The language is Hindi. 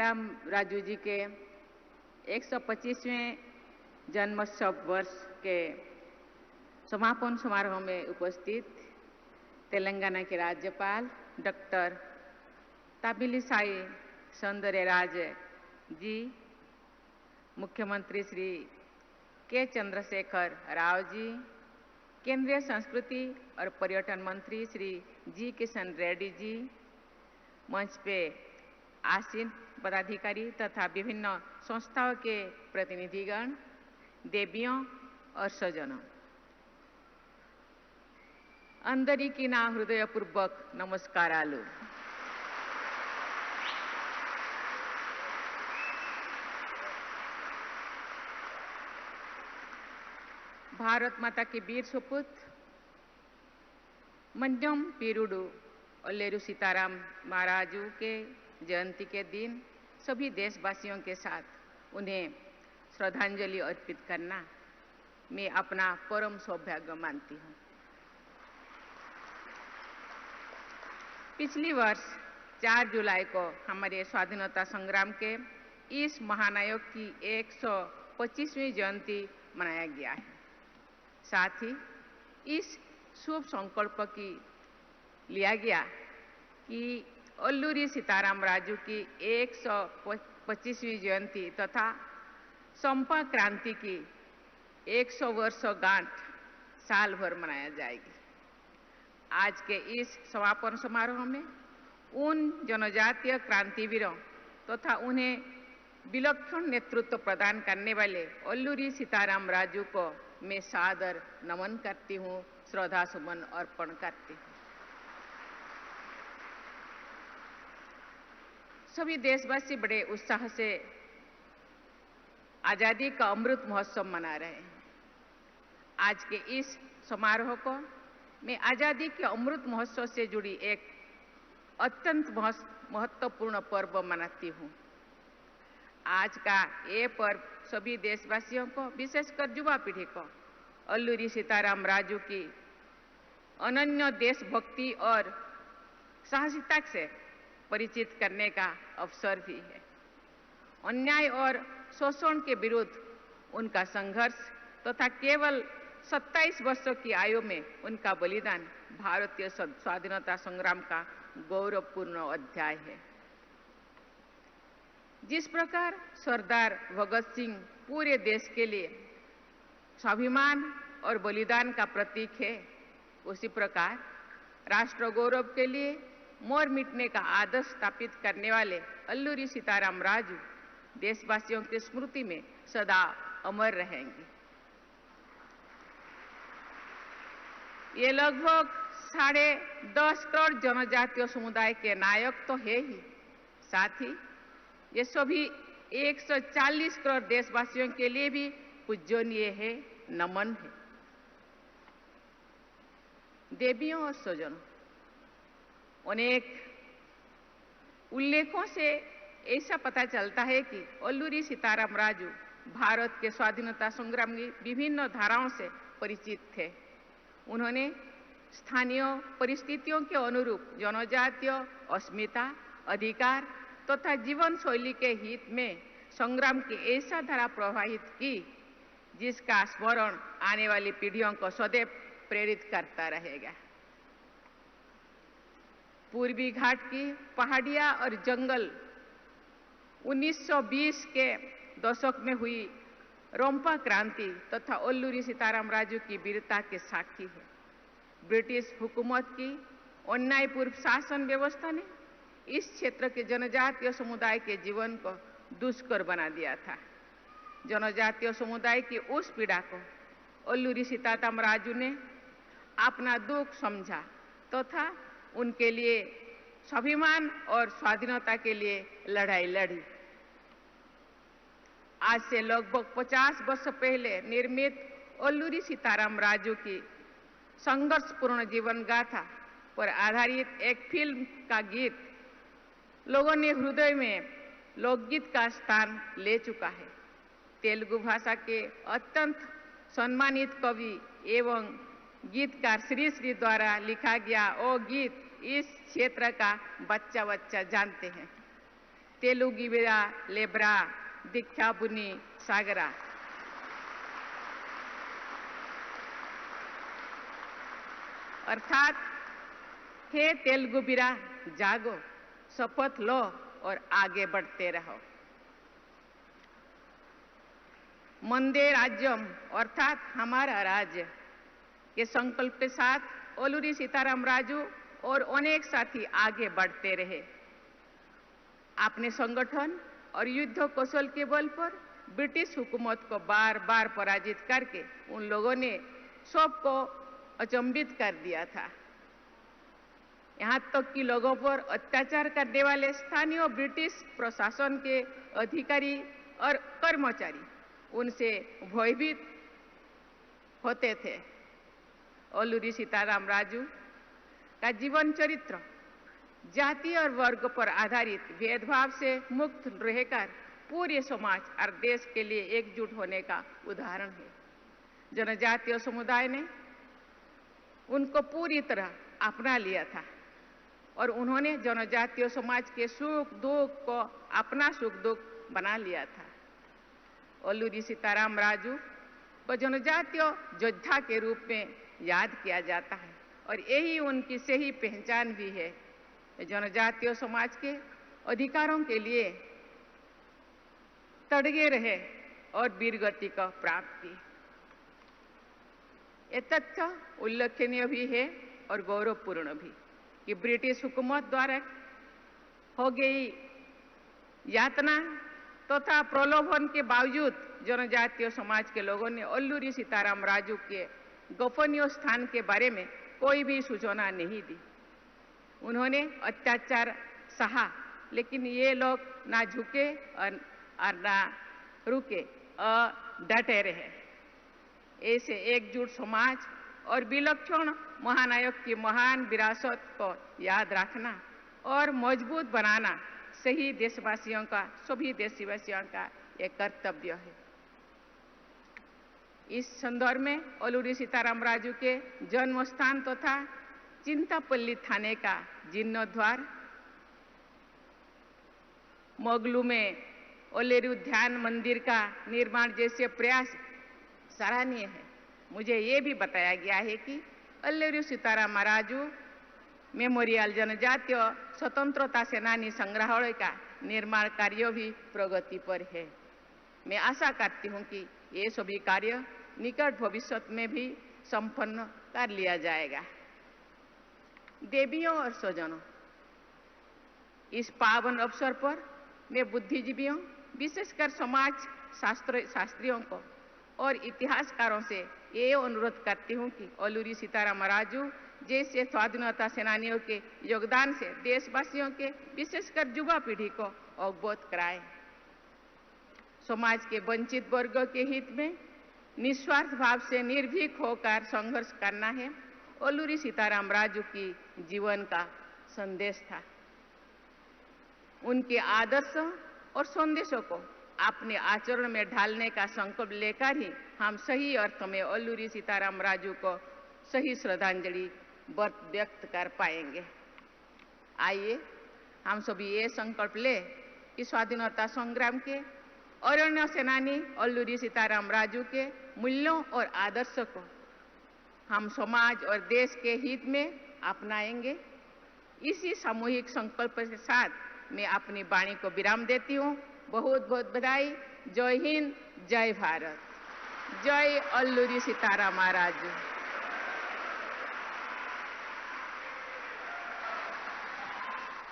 सीताराम राजू जी के 125वें जन्मोत्सव वर्ष के समापन समारोह में उपस्थित तेलंगाना के राज्यपाल डॉक्टर तमिलिसाई सौंदरराजन जी, मुख्यमंत्री श्री के चंद्रशेखर राव जी, केंद्रीय संस्कृति और पर्यटन मंत्री श्री जी किशन रेड्डी जी, मंच पे आसीन पदाधिकारी तथा विभिन्न संस्थाओं के प्रतिनिधिगण, देवियों और स्वजनों, अंदरिकी ना हृदयपूर्वक नमस्कारालु। भारत माता की वीर सुपुत्र मन्यम पीरुडू ओल्लेरू सीताराम महाराजू के जयंती के दिन सभी देशवासियों के साथ उन्हें श्रद्धांजलि अर्पित करना मैं अपना परम सौभाग्य मानती हूँ। पिछली वर्ष 4 जुलाई को हमारे स्वाधीनता संग्राम के इस महानायक की 125वीं जयंती मनाया गया है। साथ ही इस शुभ संकल्प की लिया गया कि ओल्लूरी सीताराम राजू की 125वीं जयंती तथा संपर्क क्रांति की 100 वर्षगांठ साल भर मनाया जाएगी। आज के इस समापन समारोह में उन जनजातीय क्रांतिवीरों तथा उन्हें विलक्षण नेतृत्व प्रदान करने वाले ओल्लूरी सीताराम राजू को मैं सादर नमन करती हूँ, श्रद्धा सुमन अर्पण करती हूँ। सभी देशवासी बड़े उत्साह से आजादी का अमृत महोत्सव मना रहे हैं। आज के इस समारोह को मैं आजादी के अमृत महोत्सव से जुड़ी एक अत्यंत महत्वपूर्ण पर्व मनाती हूँ। आज का ये पर्व सभी देशवासियों को, विशेषकर युवा पीढ़ी को ओल्लूरी सीताराम राजू की अनन्य देशभक्ति और साहसिकता से परिचित करने का अवसर भी है। अन्याय और शोषण के विरुद्ध उनका संघर्ष तथा केवल 27 वर्षों की आयु में उनका बलिदान भारतीय स्वाधीनता संग्राम का गौरवपूर्ण अध्याय है। जिस प्रकार सरदार भगत सिंह पूरे देश के लिए स्वाभिमान और बलिदान का प्रतीक है, उसी प्रकार राष्ट्र गौरव के लिए मोर मिटने का आदर्श स्थापित करने वाले ओल्लूरी सीताराम राजू देशवासियों की स्मृति में सदा अमर रहेंगे। ये लगभग 10.5 करोड़ जनजातीय समुदाय के नायक तो है ही, साथ ही ये सभी 140 करोड़ देशवासियों के लिए भी पूजनीय है, नमन है। देवियों और स्वजनों, अनेक उल्लेखों से ऐसा पता चलता है कि ओल्लूरी सीताराम राजू भारत के स्वाधीनता संग्राम की विभिन्न धाराओं से परिचित थे। उन्होंने स्थानीय परिस्थितियों के अनुरूप जनजातीय अस्मिता, अधिकार तथा जीवन शैली के हित में संग्राम की ऐसा धारा प्रवाहित की जिसका स्मरण आने वाली पीढ़ियों को सदैव प्रेरित करता रहेगा। पूर्वी घाट की पहाड़ियां और जंगल 1920 के दशक में हुई रोम्पा क्रांति तथा ओल्लूरी सीताराम राजू की वीरता के साक्षी है। ब्रिटिश हुकूमत की अन्यायपूर्ण शासन व्यवस्था ने इस क्षेत्र के जनजातीय समुदाय के जीवन को दुष्कर बना दिया था। जनजातीय समुदाय की उस पीड़ा को ओल्लूरी सीताराम राजू ने अपना दुख समझा तथा उनके लिए स्वाभिमान और स्वाधीनता के लिए लड़ाई लड़ी। आज से लगभग 50 वर्ष पहले निर्मित ओल्लूरी सीताराम राजू की संघर्षपूर्ण जीवन गाथा पर आधारित एक फिल्म का गीत लोगों ने हृदय में लोकगीत का स्थान ले चुका है। तेलुगु भाषा के अत्यंत सम्मानित कवि एवं गीतकार श्री श्री द्वारा लिखा गया वो गीत इस क्षेत्र का बच्चा बच्चा जानते हैं। तेलुगिविरा लेब्रा दीक्षाबुनी सागरा। अर्थात हे तेलुगुबिरा जागो, शपथ लो और आगे बढ़ते रहो। मंदे राज्यम अर्थात हमारा राज्य के संकल्प के साथ ओलूरी सीताराम राजू और अनेक साथी आगे बढ़ते रहे। अपने संगठन और युद्ध कौशल के बल पर ब्रिटिश हुकूमत को बार बार पराजित करके उन लोगों ने सबको अचंभित कर दिया था। यहाँ तक कि लोगों पर अत्याचार करने वाले स्थानीय ब्रिटिश प्रशासन के अधिकारी और कर्मचारी उनसे भयभीत होते थे। ओलूरी सीताराम राजू का जीवन चरित्र जाति और वर्ग पर आधारित भेदभाव से मुक्त रहकर पूरे समाज और देश के लिए एकजुट होने का उदाहरण है। जनजातीय समुदाय ने उनको पूरी तरह अपना लिया था और उन्होंने जनजातीय समाज के सुख दुख को अपना सुख दुख बना लिया था। ओलूरी सीताराम राजू को जनजातीय योद्धा के रूप में याद किया जाता है और यही उनकी सही पहचान भी है। जनजातीय समाज के अधिकारों के लिए तड़गे रहे और वीरगति को प्राप्त की। ये तथ्य उल्लेखनीय भी है और गौरवपूर्ण भी कि ब्रिटिश हुकूमत द्वारा हो गई यातना तथा प्रलोभन के बावजूद जनजातीय समाज के लोगों ने ओलूरी सीताराम राजू के गोपनीय स्थान के बारे में कोई भी सूचना नहीं दी। उन्होंने अत्याचार सहा, लेकिन ये लोग ना झुके और ना रुके और डटे रहे। ऐसे एकजुट समाज और विलक्षण महानायक की महान विरासत को याद रखना और मजबूत बनाना सभी देशवासियों का एक कर्तव्य है। इस संदर्भ में ओलूरी सीताराम राजू के जन्म स्थान तथा चिंतापल्ली थाने का जीर्णोद्धार, मोगलू में ओलेरी उद्यान मंदिर का निर्माण जैसे प्रयास सराहनीय है। मुझे ये भी बताया गया है कि ओलूरी सीताराम राजू मेमोरियल जनजातीय स्वतंत्रता सेनानी संग्रहालय का निर्माण कार्य भी प्रगति पर है। मैं आशा करती हूँ कि ये सभी कार्य निकट भविष्य में भी संपन्न कर लिया जाएगा। देवियों और स्वजनों, इस पावन अवसर पर मैं बुद्धिजीवियों, विशेषकर समाज शास्त्रियों को और इतिहासकारों से ये अनुरोध करती हूँ कि ओलूरी सीताराम राजू जैसे स्वाधीनता सेनानियों के योगदान से देशवासियों के विशेषकर युवा पीढ़ी को अवगत कराएं। समाज के वंचित वर्गों के हित में निस्वार्थ भाव से निर्भीक होकर संघर्ष करना है ओलूरी सीताराम राजू की जीवन का संदेश था। उनके आदर्श और संदेशों को अपने आचरण में ढालने का संकल्प लेकर ही हम सही अर्थ में ओलूरी सीताराम राजू को सही श्रद्धांजलि व्यक्त कर पाएंगे। आइए हम सभी ये संकल्प ले कि स्वाधीनता संग्राम के अरण्य सेनानी ओलूरी सीताराम राजू के मूल्यों और आदर्शों को हम समाज और देश के हित में अपनाएंगे। इसी सामूहिक संकल्प के साथ मैं अपनी वाणी को विराम देती हूँ। बहुत बहुत बधाई। जय हिंद, जय भारत, जय ओलूरी सीताराम राजू।